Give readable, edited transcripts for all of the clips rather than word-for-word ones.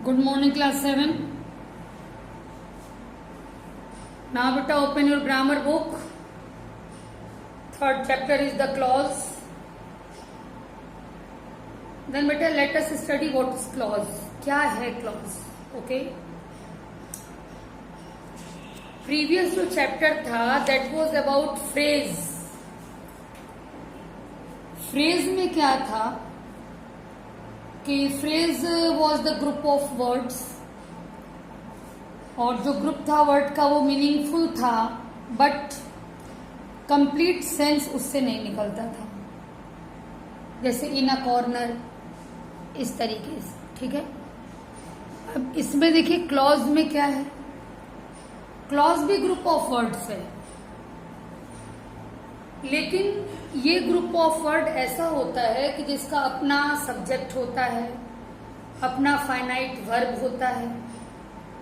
Good morning, class 7. Now beta open your grammar book. Third chapter is the clause. Then beta let us study what is clause. क्या है clause? Okay. Previous जो chapter था that was about phrase. Phrase में क्या था कि phrase was the group of words, और जो ग्रुप था वर्ड का वो मीनिंगफुल था बट कंप्लीट सेंस उससे नहीं निकलता था, जैसे इन अ कॉर्नर, इस तरीके से। ठीक है, अब इसमें देखिए क्लॉज में क्या है, क्लॉज भी ग्रुप ऑफ वर्ड्स है, लेकिन ये ग्रुप ऑफ वर्ड ऐसा होता है कि जिसका अपना सब्जेक्ट होता है, अपना फाइनाइट वर्ब होता है,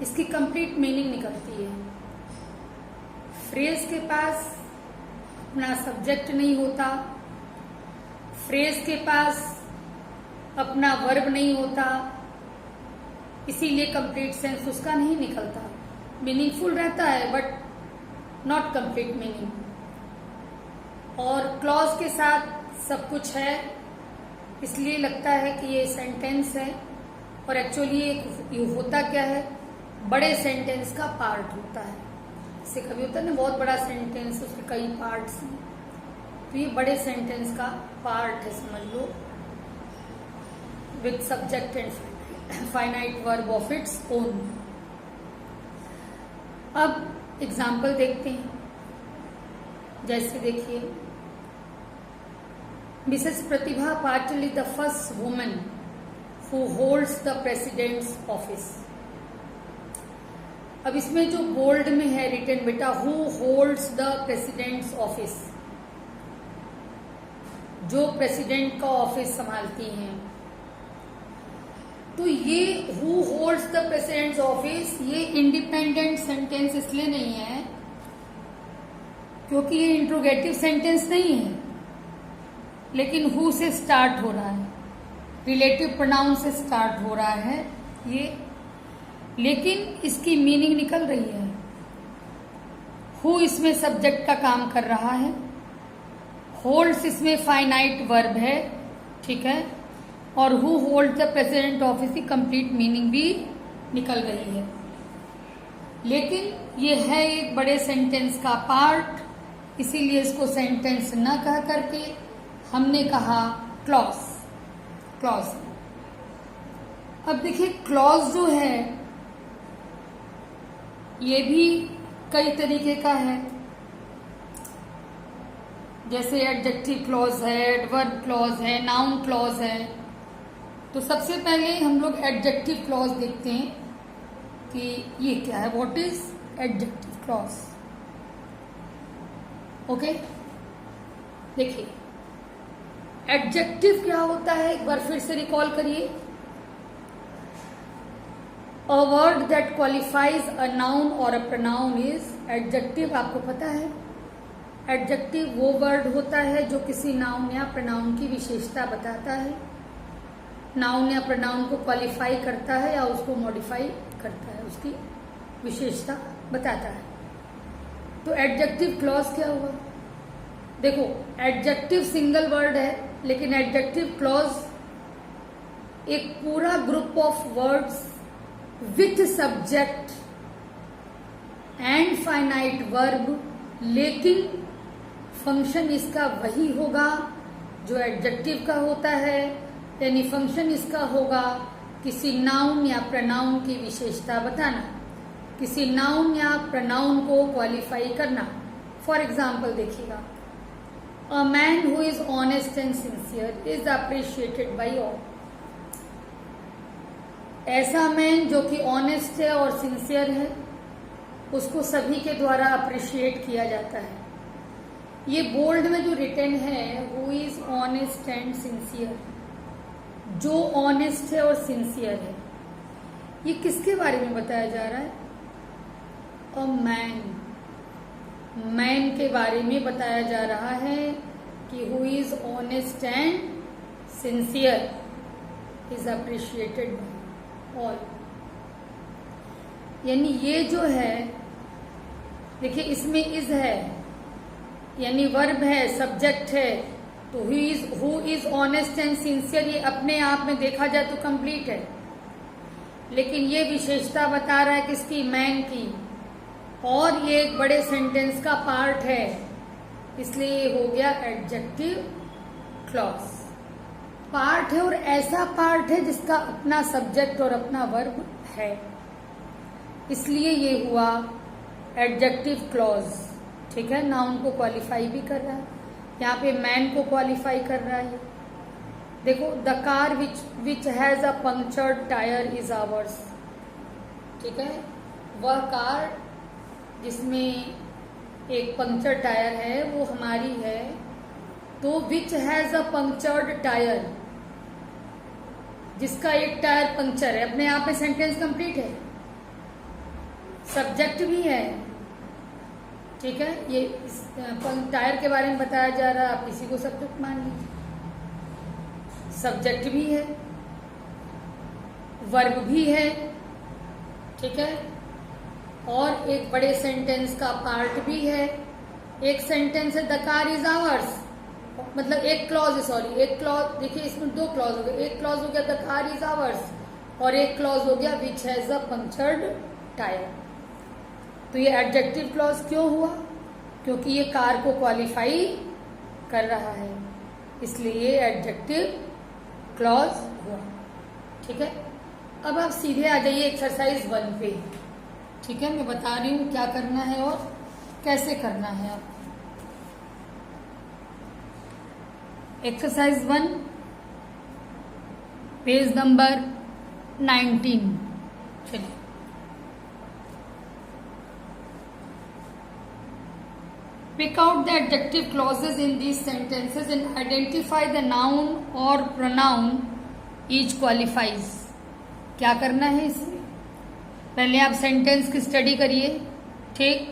इसकी कंप्लीट मीनिंग निकलती है। फ्रेज के पास अपना सब्जेक्ट नहीं होता, फ्रेज के पास अपना वर्ब नहीं होता, इसीलिए कंप्लीट सेंस उसका नहीं निकलता। मीनिंगफुल रहता है बट नॉट कंप्लीट मीनिंग। और क्लॉज के साथ सब कुछ है, इसलिए लगता है कि ये सेंटेंस है, और एक्चुअली ये होता क्या है, बड़े सेंटेंस का पार्ट होता है। इससे कभी होता है ना बहुत बड़ा सेंटेंस, उसके कई पार्ट्स हैं, तो ये बड़े सेंटेंस का पार्ट है, समझ लो, with subject and finite verb of its own. अब एग्जाम्पल देखते हैं, जैसे देखिए, Mrs Pratibha Patil is the first woman who holds the president's office. अब इसमें जो बोल्ड में है रिटन बेटा, who holds the president's office, जो प्रेसिडेंट का ऑफिस संभालती हैं। तो ये who holds the president's office, ये इंडिपेंडेंट सेंटेंस इसलिए नहीं है क्योंकि ये इंट्रोगेटिव सेंटेंस नहीं है, लेकिन हु से स्टार्ट हो रहा है, रिलेटिव प्रोनाउन से स्टार्ट हो रहा है ये, लेकिन इसकी मीनिंग निकल रही है। हु इसमें सब्जेक्ट का काम कर रहा है, होल्ड्स इसमें फाइनाइट वर्ब है, ठीक है, और who hold the president office की कंप्लीट मीनिंग भी निकल रही है, लेकिन ये है एक बड़े सेंटेंस का पार्ट, इसीलिए इसको सेंटेंस न कह करके हमने कहा क्लॉज। क्लॉज, अब देखिए क्लॉज जो है ये भी कई तरीके का है, जैसे एडजेक्टिव क्लॉज है, एडवर्ब क्लॉज है, नाउन क्लॉज है। तो सबसे पहले हम लोग एडजेक्टिव क्लॉज देखते हैं कि ये क्या है, what is adjective clause. Okay, देखिए एडजेक्टिव क्या होता है, एक बार फिर से रिकॉल करिए। A word that qualifies a noun और अ प्रोनाउन इज एडजेक्टिव। आपको पता है एडजेक्टिव वो वर्ड होता है जो किसी नाउन या प्रोनाउन की विशेषता बताता है, नाउन या प्रोनाउन को क्वालिफाई करता है या उसको मॉडिफाई करता है, उसकी विशेषता बताता है। तो एडजेक्टिव क्लॉज क्या हुआ, देखो एडजेक्टिव सिंगल वर्ड है, लेकिन एडजेक्टिव क्लॉज एक पूरा group of words with subject and finite verb, लेकिन फंक्शन इसका वही होगा जो एडजेक्टिव का होता है, यानी फंक्शन इसका होगा किसी नाउन या प्रोनाउन की विशेषता बताना, किसी नाउन या प्रोनाउन को क्वालिफाई करना। फॉर एग्जाम्पल देखिएगा, अ man who is honest and sincere is appreciated by all. ऐसा मैन जो कि ऑनेस्ट है और सिंसियर है, उसको सभी के द्वारा अप्रिशिएट किया जाता है। ये बोल्ड में जो रिटन है, who is honest and sincere, जो ऑनेस्ट है और सिंसियर है, ये किसके बारे में बताया जा रहा है, अ मैन, मैन के बारे में बताया जा रहा है कि who is honest and sincere is appreciated by all. यानी ये जो है, देखिए इसमें इज है, यानी वर्ब है, सब्जेक्ट है, तो who is honest and sincere, ये अपने आप में देखा जाए तो कंप्लीट है। लेकिन ये विशेषता बता रहा है किसकी, मैन की, और ये एक बड़े सेंटेंस का पार्ट है, इसलिए ये हो गया एडजेक्टिव क्लॉज। पार्ट है और ऐसा पार्ट है जिसका अपना सब्जेक्ट और अपना वर्ब है, इसलिए ये हुआ एडजेक्टिव क्लॉज। ठीक है, नाउन को क्वालिफाई भी कर रहा है, यहाँ पे मैन को क्वालिफाई कर रहा है। देखो, the car which has a punctured tyre is ours. ठीक है, वह कार जिसमें एक पंक्चर टायर है वो हमारी है। तो which has a punctured tyre, जिसका एक टायर पंक्चर है, अपने आप में सेंटेंस कंप्लीट है, सब्जेक्ट भी है। ठीक है, ये टायर के बारे में बताया जा रहा है, आप इसी को सब्जेक्ट मान लीजिए, सब्जेक्ट भी है, वर्ब भी है। ठीक है, और एक बड़े सेंटेंस का पार्ट भी है। एक सेंटेंस है द कार इज आवर्स, मतलब एक क्लॉज है, सॉरी एक क्लॉज, देखिए इसमें दो क्लॉज हो गए, एक क्लॉज हो गया द कार इज आवर्स और एक क्लॉज हो गया which has a punctured tyre. तो ये एडजेक्टिव क्लॉज क्यों हुआ, क्योंकि ये कार को क्वालिफाई कर रहा है, इसलिए एडजेक्टिव क्लॉज हुआ। ठीक है, अब आप सीधे आ जाइए एक्सरसाइज 1 पे। ठीक है, मैं बता रही हूँ क्या करना है और कैसे करना है। आप एक्सरसाइज 1 पेज नंबर 19। चलिए, pick out the adjective clauses in these sentences and identify the noun or pronoun each qualifies। क्या करना है इसमें, पहले आप सेंटेंस की स्टडी करिए। ठीक,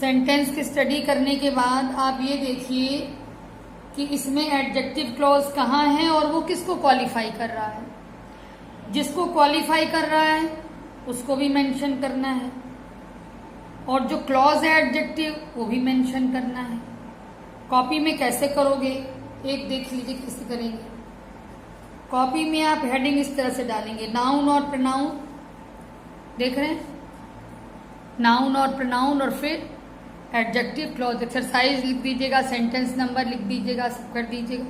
सेंटेंस की स्टडी करने के बाद आप ये देखिए कि इसमें एडजेक्टिव क्लॉज कहाँ है और वो किसको क्वालिफाई कर रहा है। जिसको क्वालिफाई कर रहा है उसको भी मेंशन करना है, और जो क्लॉज है एडजेक्टिव वो भी मेंशन करना है। कॉपी में कैसे करोगे, एक देख लीजिए कैसे करेंगे। कॉपी में आप हेडिंग इस तरह से डालेंगे, नाउन और प्रोनाउन, देख रहे हैं, नाउन और प्रोनाउन, और फिर एडजेक्टिव क्लॉज। एक्सरसाइज लिख दीजिएगा, सेंटेंस नंबर लिख दीजिएगा, सब कर दीजिएगा।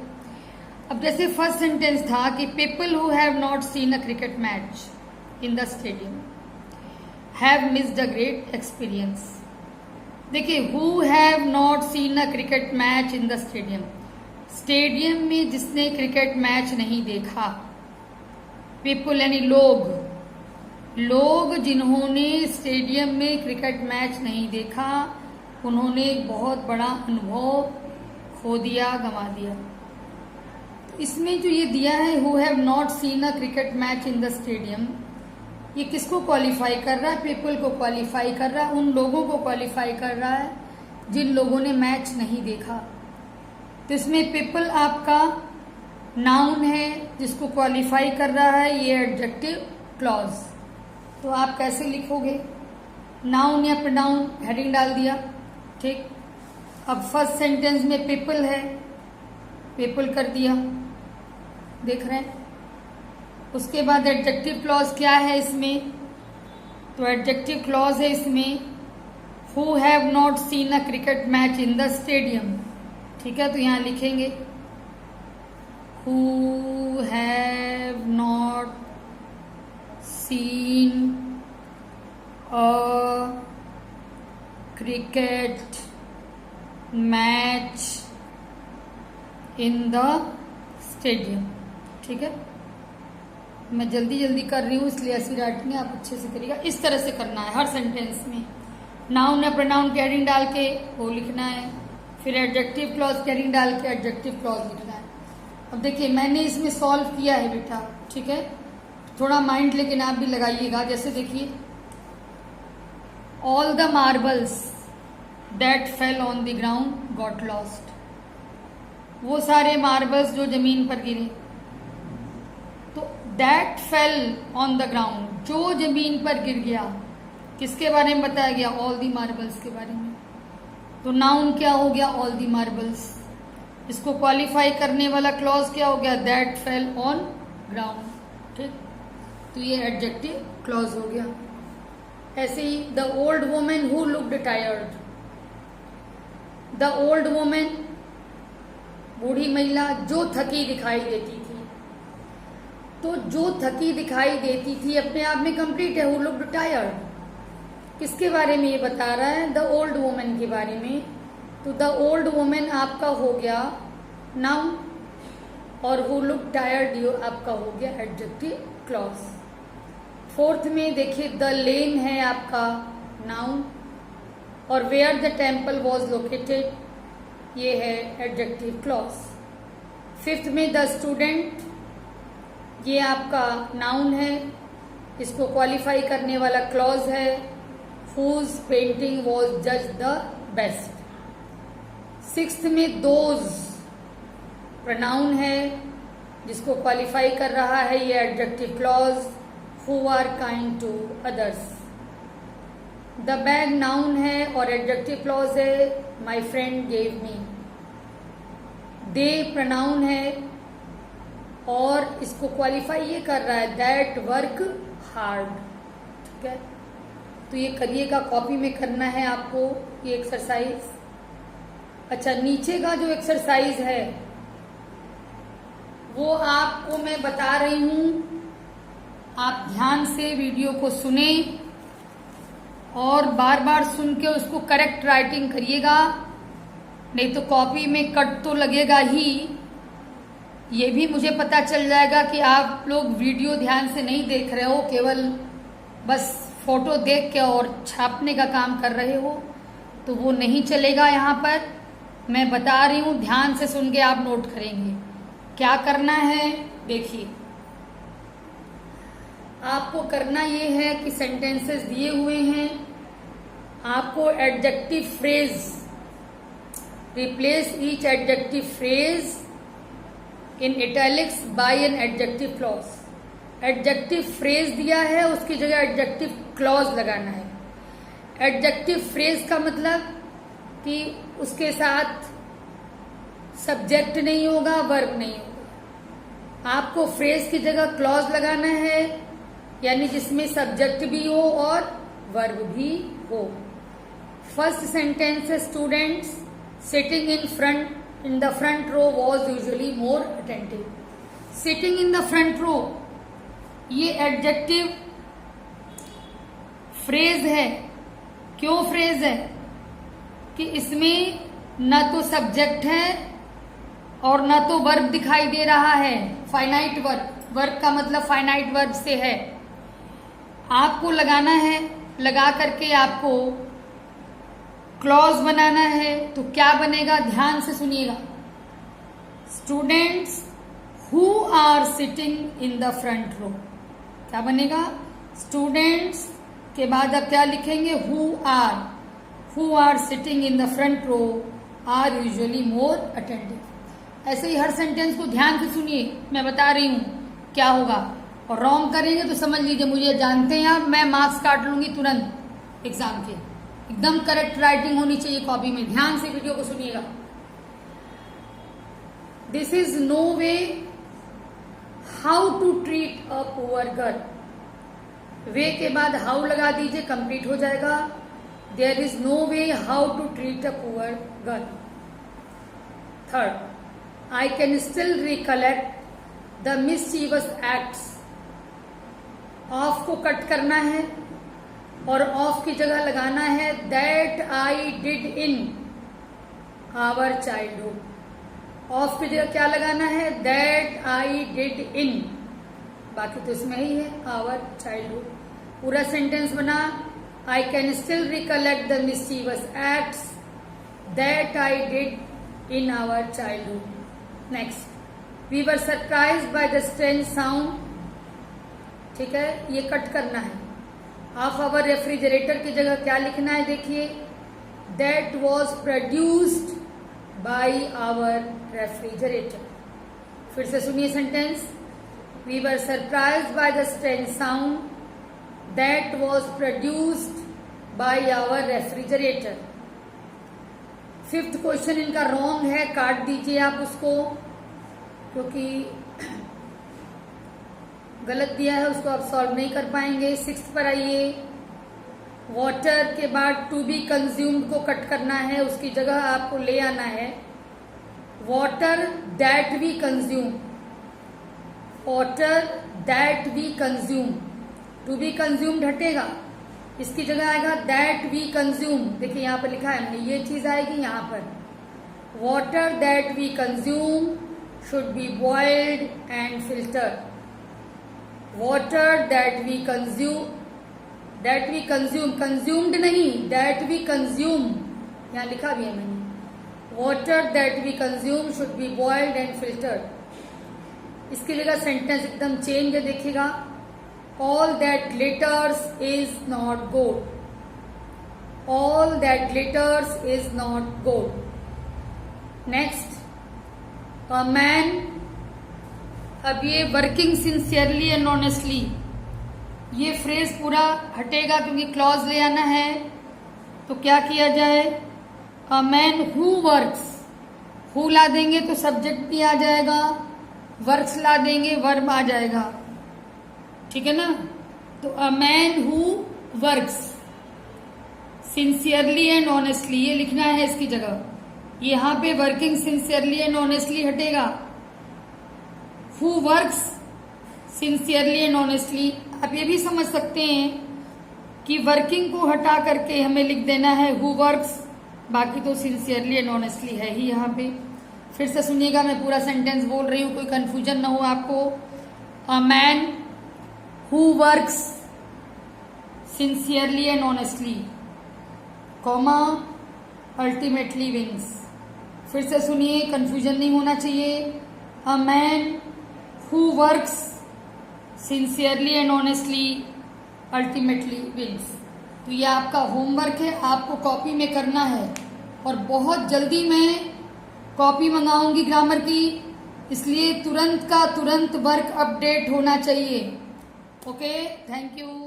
अब जैसे फर्स्ट सेंटेंस था कि people who have not seen a cricket match in the stadium have missed a great experience. देखिए, who have not seen a cricket match in the stadium, stadium में जिसने क्रिकेट मैच नहीं देखा। People यानी लोग, लोग जिन्होंने स्टेडियम में क्रिकेट मैच नहीं देखा, उन्होंने एक बहुत बड़ा अनुभव खो दिया, गंवा दिया। तो इसमें जो ये दिया है who have not seen a cricket match in the stadium, ये किसको क्वालिफाई कर रहा है, पीपल को क्वालिफाई कर रहा है, उन लोगों को क्वालिफाई कर रहा है जिन लोगों ने मैच नहीं देखा। तो इसमें पीपल आपका नाउन है जिसको क्वालिफाई कर रहा है, ये एडजेक्टिव क्लॉज। तो आप कैसे लिखोगे, नाउन या प्रोनाउन, हेडिंग डाल दिया। ठीक, अब फर्स्ट सेंटेंस में पीपल है, पीपल कर दिया, देख रहे हैं। उसके बाद एडजेक्टिव क्लॉज क्या है इसमें, तो एडजेक्टिव क्लॉज है इसमें who have not seen a cricket match in the stadium. ठीक है, तो यहां लिखेंगे who have not seen a cricket match in the stadium. ठीक है, मैं जल्दी जल्दी कर रही हूँ इसलिए ऐसी राइटिंग है, आप अच्छे से करिएगा। इस तरह से करना है हर सेंटेंस में, नाउन या प्रोनाउन की हेडिंग डाल के वो लिखना है, फिर एडजेक्टिव क्लॉज की हेडिंग डाल के एडजेक्टिव क्लॉज लिखना है। अब देखिए मैंने इसमें सॉल्व किया है बेटा, ठीक है, थोड़ा माइंड लेकिन आप भी लगाइएगा। जैसे देखिए, all the marbles that fell on the ground got lost, वो सारे मार्बल्स जो जमीन पर गिरे। तो that fell on the ground, जो जमीन पर गिर गया, किसके बारे में बताया गया? ऑल दी मार्बल्स के बारे में। तो नाउन क्या हो गया? All the marbles. इसको क्वालिफाई करने वाला क्लॉज क्या हो गया? That fell on ground. ठीक, तो ये एडजेक्टिव क्लॉज हो गया। ऐसे ही the old women who looked tired. The old women, बूढ़ी महिला जो थकी दिखाई देती थी। तो जो थकी दिखाई देती थी अपने आप में कंप्लीट है, हु लुक्ड टायर्ड। किसके बारे में ये बता रहा है? द ओल्ड वुमेन के बारे में। तो द ओल्ड वुमेन आपका हो गया नाउन और हु लुक टायर्ड यू आपका हो गया एडजेक्टिव क्लॉज। फोर्थ में देखिए द लेन है आपका नाउन और where the temple was located ये है एडजेक्टिव क्लॉज। फिफ्थ में द स्टूडेंट ये आपका नाउन है, इसको क्वालिफाई करने वाला क्लॉज है whose painting was judged the best। Sixth में दोज प्रोनाउन है जिसको क्वालिफाई कर रहा है ये adjective clause who are kind to others। The bag noun है और एडजेक्टिव क्लॉज है my friend gave me। They pronoun है और इसको क्वालिफाई ये कर रहा है दैट वर्क हार्ड। ठीक है, तो ये करिएगा, कॉपी में करना है आपको ये एक्सरसाइज। अच्छा, नीचे का जो एक्सरसाइज है वो आपको मैं बता रही हूं, आप ध्यान से वीडियो को सुने और बार बार सुन के उसको करेक्ट राइटिंग करिएगा, नहीं तो कॉपी में कट तो लगेगा ही। ये भी मुझे पता चल जाएगा कि आप लोग वीडियो ध्यान से नहीं देख रहे हो, केवल बस फोटो देख के और छापने का काम कर रहे हो, तो वो नहीं चलेगा। यहाँ पर मैं बता रही हूँ, ध्यान से सुन के आप नोट करेंगे। क्या करना है देखिए, आपको करना ये है कि सेंटेंसेस दिए हुए हैं, आपको adjective phrase replace each adjective phrase in italics by an adjective clause. Adjective phrase दिया है उसकी जगह एडजेक्टिव क्लॉज लगाना है। एडजेक्टिव फ्रेज का मतलब कि उसके साथ सब्जेक्ट नहीं होगा, वर्ब नहीं होगा। आपको फ्रेज की जगह क्लॉज लगाना है, यानी जिसमें सब्जेक्ट भी हो और वर्ब भी हो। फर्स्ट सेंटेंस है students sitting in the front row was usually more attentive। sitting in the front row ये एडजेक्टिव फ्रेज है। क्यों फ्रेज है? कि इसमें न तो सब्जेक्ट है और न तो वर्ब दिखाई दे रहा है। फाइनाइट वर्ब, वर्ब का मतलब फाइनाइट वर्ब से है। आपको लगाना है, लगा करके आपको क्लॉज बनाना है। तो क्या बनेगा, ध्यान से सुनिएगा। Students who are sitting in the front row, क्या बनेगा? स्टूडेंट्स के बाद आप क्या लिखेंगे? Who are sitting in the front row are usually more attentive. ऐसे ही हर सेंटेंस को ध्यान से सुनिए, मैं बता रही हूं क्या होगा। और रॉन्ग करेंगे तो समझ लीजिए मुझे जानते हैं आप, मैं मार्क्स काट लूंगी तुरंत एग्जाम के। एकदम करेक्ट राइटिंग होनी चाहिए कॉपी में। ध्यान से वीडियो को सुनिएगा। This is no way how to treat a poor girl. Way के बाद हाउ लगा दीजिए, कंप्लीट हो जाएगा। There is no way how to treat a poor girl. Third, I can still recollect the mischievous acts. Of को cut करना है और ऑफ की जगह लगाना है that I did in our childhood. Of की जगह क्या लगाना है? दैट आई डिड इन, बाकी तो इसमें ही है आवर चाइल्डहुड। पूरा सेंटेंस बना, I can still recollect the mischievous acts that I did in our childhood. Next, we were surprised by the strange sound. ठीक है, ये कट करना है। ऑफ आवर रेफ्रिजरेटर की जगह क्या लिखना है? देखिए, that was produced by our refrigerator. फिर से सुनिए sentence, we were surprised by the strange sound that was produced by our refrigerator. Fifth question इनका रॉन्ग है, काट दीजिए आप उसको, क्योंकि गलत दिया है, उसको आप सॉल्व नहीं कर पाएंगे। सिक्स्थ पर आइए। वाटर के बाद टू बी कंज्यूम्ड को कट करना है, उसकी जगह आपको ले आना है water that we consume. Water that we consume, to be consumed हटेगा, इसकी जगह आएगा दैट वी कंज्यूम। देखिए यहाँ पर लिखा है, ये चीज आएगी यहाँ पर। Water that we consume should be boiled and filtered. Water that we consume, consumed नहीं, दैट वी कंज्यूम, यहाँ लिखा भी है मैंने। Water that we consume should be boiled and filtered. इसकी जगह सेंटेंस एकदम चेंज है, देखिएगा। All that glitters is not gold. All that glitters is not gold. Next, a man. अब ये वर्किंग सिंसियरली एंड ऑनेस्टली, ये फ्रेज पूरा हटेगा क्योंकि क्लॉज ले आना है। तो क्या किया जाए, a man who works, who ला देंगे तो सब्जेक्ट भी आ जाएगा, वर्क्स ला देंगे वर्ब आ जाएगा, ठीक है ना। तो अ man who works sincerely and honestly, ये लिखना है इसकी जगह। यहां पे वर्किंग सिंसियरली एंड ऑनेस्टली हटेगा, who works sincerely and honestly. आप ये भी समझ सकते हैं कि वर्किंग को हटा करके हमें लिख देना है हु वर्क्स, बाकी तो सिंसियरली एंड ऑनेस्टली है ही यहाँ पे। फिर से सुनिएगा, मैं पूरा सेंटेंस बोल रही हूँ, कोई कंफ्यूजन ना हो आपको। अ man who works sincerely and honestly, comma, ultimately wins. फिर से सुनिए, कंफ्यूजन नहीं होना चाहिए। अ man who works sincerely and honestly ultimately wins. तो ये आपका होमवर्क है, आपको कॉपी में करना है, और बहुत जल्दी मैं कॉपी मंगाऊंगी ग्रामर की, इसलिए तुरंत का तुरंत वर्क अपडेट होना चाहिए। Okay, thank you.